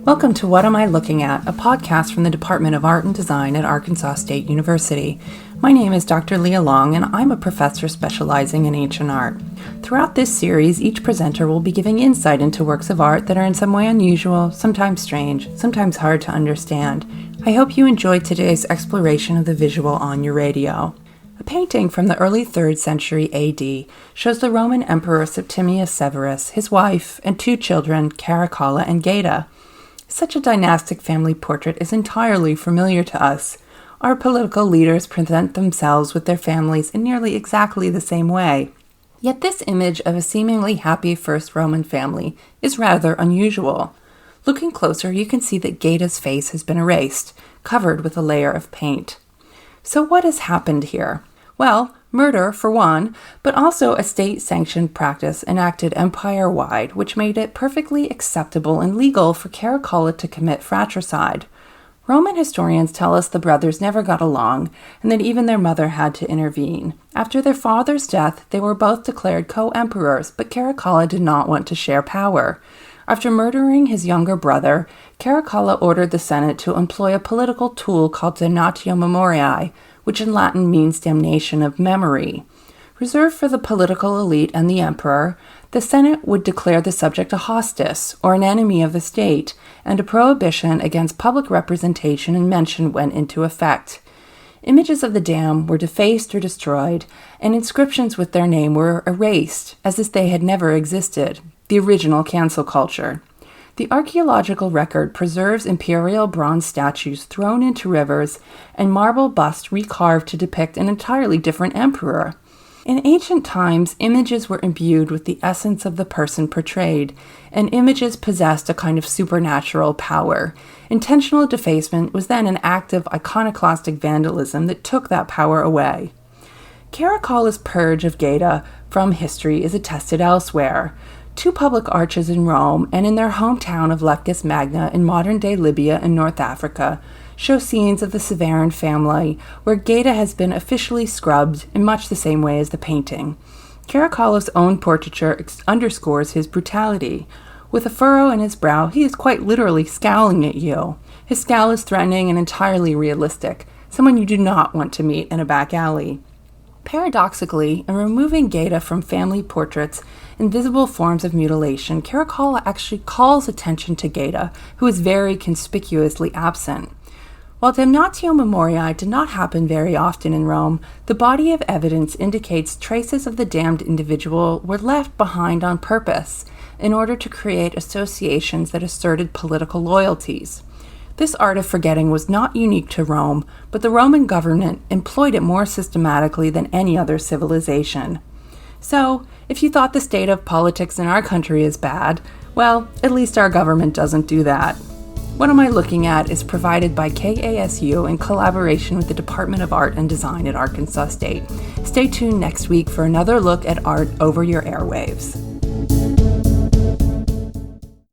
Welcome to What Am I Looking At, a podcast from the Department of Art and Design at Arkansas State University. My name is Dr. Leah Long, and I'm a professor specializing in ancient art. Throughout this series, each presenter will be giving insight into works of art that are in some way unusual, sometimes strange, sometimes hard to understand. I hope you enjoyed today's exploration of the visual on your radio. A painting from the early 3rd century AD shows the Roman Emperor Septimius Severus, his wife, and 2 children, Caracalla and Gaeta. Such a dynastic family portrait is entirely familiar to us. Our political leaders present themselves with their families in nearly exactly the same way. Yet this image of a seemingly happy first Roman family is rather unusual. Looking closer, you can see that Gaeta's face has been erased, covered with a layer of paint. So what has happened here? Well, murder for one, but also a state-sanctioned practice enacted empire-wide, which made it perfectly acceptable and legal for Caracalla to commit fratricide. Roman historians tell us the brothers never got along, and that even their mother had to intervene. After their father's death, they were both declared co-emperors, but Caracalla did not want to share power. After murdering his younger brother, Caracalla ordered the Senate to employ a political tool called Damnatio Memoriae, which in Latin means damnation of memory. Reserved for the political elite and the emperor, the Senate would declare the subject a hostis, or an enemy of the state, and a prohibition against public representation and mention went into effect. Images of the damned were defaced or destroyed, and inscriptions with their name were erased, as if they had never existed, the original cancel culture. The archaeological record preserves imperial bronze statues thrown into rivers and marble busts recarved to depict an entirely different emperor. In ancient times, images were imbued with the essence of the person portrayed, and images possessed a kind of supernatural power. Intentional defacement was then an act of iconoclastic vandalism that took that power away. Caracalla's purge of Gaeta from history is attested elsewhere. 2 public arches in Rome and in their hometown of Leptis Magna in modern-day Libya and North Africa show scenes of the Severan family where Gaeta has been officially scrubbed in much the same way as the painting. Caracalla's own portraiture underscores his brutality. With a furrow in his brow, he is quite literally scowling at you. His scowl is threatening and entirely realistic, someone you do not want to meet in a back alley. Paradoxically, in removing Gaeta from family portraits and visible forms of mutilation, Caracalla actually calls attention to Gaeta, who is very conspicuously absent. While Damnatio Memoriae did not happen very often in Rome, the body of evidence indicates traces of the damned individual were left behind on purpose in order to create associations that asserted political loyalties. This art of forgetting was not unique to Rome, but the Roman government employed it more systematically than any other civilization. So, if you thought the state of politics in our country is bad, well, at least our government doesn't do that. What Am I Looking At is provided by KASU in collaboration with the Department of Art and Design at Arkansas State. Stay tuned next week for another look at art over your airwaves.